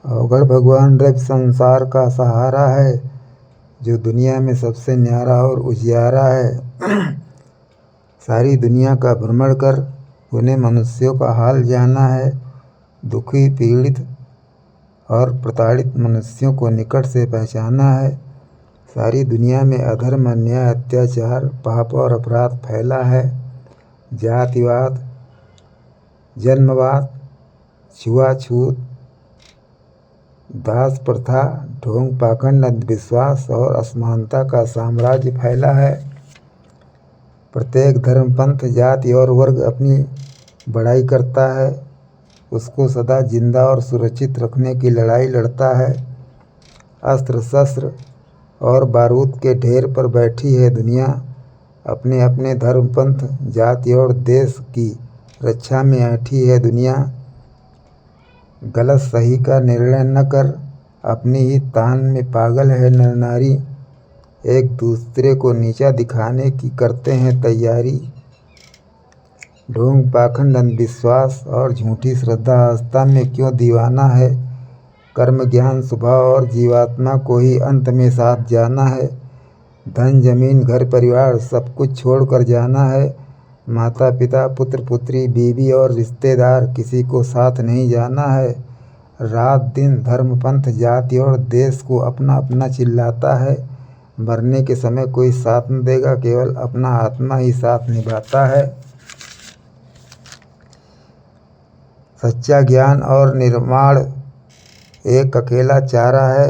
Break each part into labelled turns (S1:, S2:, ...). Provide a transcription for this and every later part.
S1: अवगढ़ भगवान रब संसार का सहारा है, जो दुनिया में सबसे न्यारा और उजियारा है। सारी दुनिया का भ्रमण कर उन्हें मनुष्यों का हाल जाना है। दुखी, पीड़ित और प्रताड़ित मनुष्यों को निकट से पहचाना है। सारी दुनिया में अधर्म, अन्याय, अत्याचार, पाप और अपराध फैला है। जातिवाद, जन्मवाद, छुआछूत, दास प्रथा, ढोंग, पाखंड, अंधविश्वास और असमानता का साम्राज्य फैला है। प्रत्येक धर्म, पंथ, जाति और वर्ग अपनी बड़ाई करता है, उसको सदा जिंदा और सुरक्षित रखने की लड़ाई लड़ता है। अस्त्र शस्त्र और बारूद के ढेर पर बैठी है दुनिया, अपने अपने धर्म, पंथ, जाति और देश की रक्षा में ऐठी है दुनिया। गलत सही का निर्णय न कर, अपनी ही तान में पागल है नर नारी। एक दूसरे को नीचा दिखाने की करते हैं तैयारी। ढोंग, पाखंड, अंधविश्वास और झूठी श्रद्धा आस्था में क्यों दीवाना है। कर्म, ज्ञान, स्वभाव और जीवात्मा को ही अंत में साथ जाना है। धन, जमीन, घर, परिवार सब कुछ छोड़कर जाना है। माता पिता, पुत्र पुत्री, बीवी और रिश्तेदार किसी को साथ नहीं जाना है। रात दिन, धर्म, पंथ, जाति और देश को अपना अपना चिल्लाता है। मरने के समय कोई साथ न देगा, केवल अपना आत्मा ही साथ निभाता है। सच्चा ज्ञान और निर्माण एक अकेला चारा है।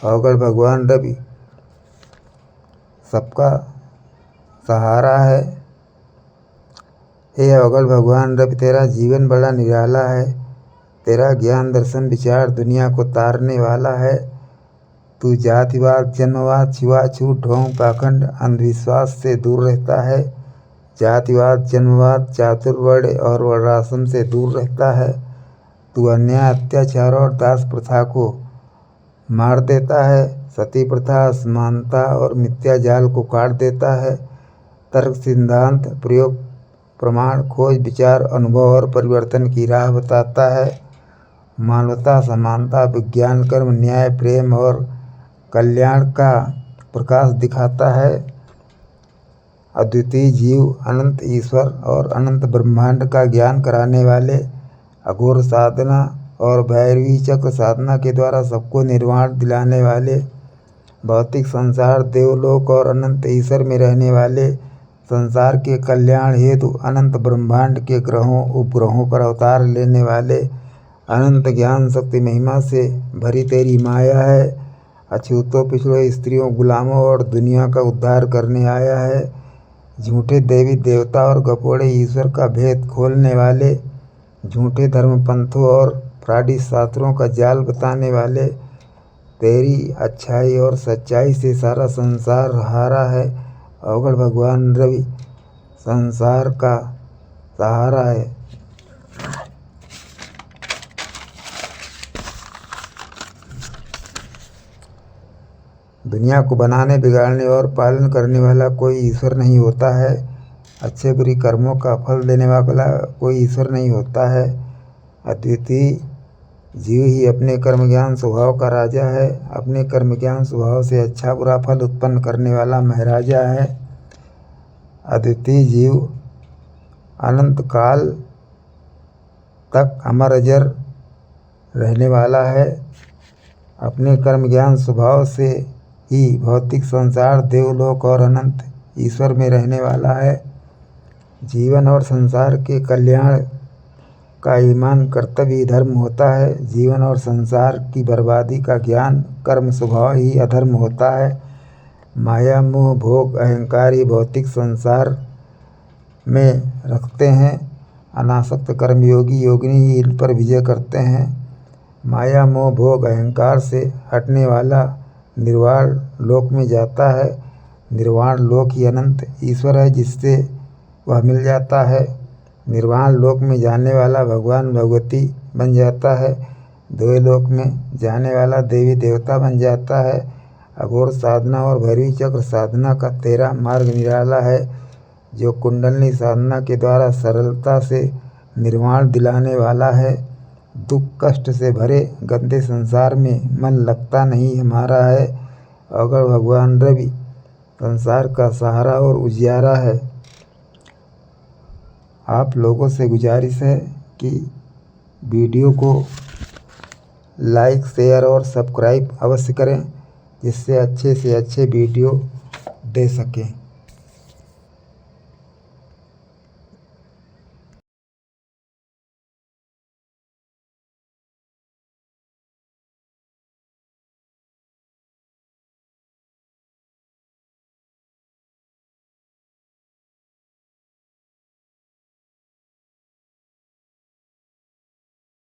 S1: अवगढ़ भगवान रवि सबका सहारा है। हे अवगढ़ भगवान रवि, तेरा जीवन बड़ा निराला है। तेरा ज्ञान, दर्शन, विचार दुनिया को तारने वाला है। तू जातिवाद, जन्मवाद, छुआछूत, ढोंग, पाखंड, अंधविश्वास से दूर रहता है। जातिवाद, जन्मवाद, चातुर्वर्ण और वर्णाश्रम से दूर रहता है। तू अन्याय, अत्याचार और दास प्रथा को मार देता है। सती प्रथा, असमानता और मिथ्या जाल को काट देता है। तर्क, सिद्धांत, प्रयोग, प्रमाण, खोज, विचार, अनुभव और परिवर्तन की राह बताता है। मानवता, समानता, विज्ञान, कर्म, न्याय, प्रेम और कल्याण का प्रकाश दिखाता है। अद्वितीय जीव, अनंत ईश्वर और अनंत ब्रह्मांड का ज्ञान कराने वाले, अघोर साधना और भैरवी चक्र साधना के द्वारा सबको निर्वाण दिलाने वाले, भौतिक संसार, देवलोक और अनंत ईश्वर में रहने वाले, संसार के कल्याण हेतु अनंत ब्रह्मांड के ग्रहों उपग्रहों पर अवतार लेने वाले, अनंत ज्ञान शक्ति महिमा से भरी तेरी माया है। अछूतों, पिछड़ों, स्त्रियों, गुलामों और दुनिया का उद्धार करने आया है। झूठे देवी देवता और गपोड़े ईश्वर का भेद खोलने वाले, झूठे धर्म, पंथों और फ्राडी शास्त्रों का जाल बताने वाले, तेरी अच्छाई और सच्चाई से सारा संसार हारा है। अवगढ़ भगवान रवि संसार का सहारा है। दुनिया को बनाने, बिगाड़ने और पालन करने वाला कोई ईश्वर नहीं होता है। अच्छे बुरी कर्मों का फल देने वाला कोई ईश्वर नहीं होता है। अद्वितीय जीव ही अपने कर्म ज्ञान स्वभाव का राजा है। अपने कर्म ज्ञान स्वभाव से अच्छा बुरा फल उत्पन्न करने वाला महाराजा है। अद्वितीय जीव अनंत काल तक अमर अजर रहने वाला है। अपने कर्म ज्ञान स्वभाव से ही भौतिक संसार, देवलोक और अनंत ईश्वर में रहने वाला है। जीवन और संसार के कल्याण का ईमान कर्तव्य धर्म होता है। जीवन और संसार की बर्बादी का ज्ञान कर्म स्वभाव ही अधर्म होता है। माया, मोह, भोग, अहंकार ही भौतिक संसार में रखते हैं। अनासक्त कर्मयोगी योगिनी ही इन पर विजय करते हैं। माया, मोह, भोग, अहंकार से हटने वाला निर्वाण लोक में जाता है। निर्वाण लोक ही अनंत ईश्वर है, जिससे वह मिल जाता है। निर्वाण लोक में जाने वाला भगवान भगवती बन जाता है। देवलोक में जाने वाला देवी देवता बन जाता है। अघोर साधना और भैरवी चक्र साधना का तेरा मार्ग निराला है, जो कुंडलनी साधना के द्वारा सरलता से निर्वाण दिलाने वाला है। दुख कष्ट से भरे गंदे संसार में मन लगता नहीं हमारा है। अगर भगवान रवि संसार का सहारा और उजियारा है। आप लोगों से गुजारिश है कि वीडियो को लाइक शेयर और सब्सक्राइब अवश्य करें, जिससे अच्छे से अच्छे वीडियो दे सकें।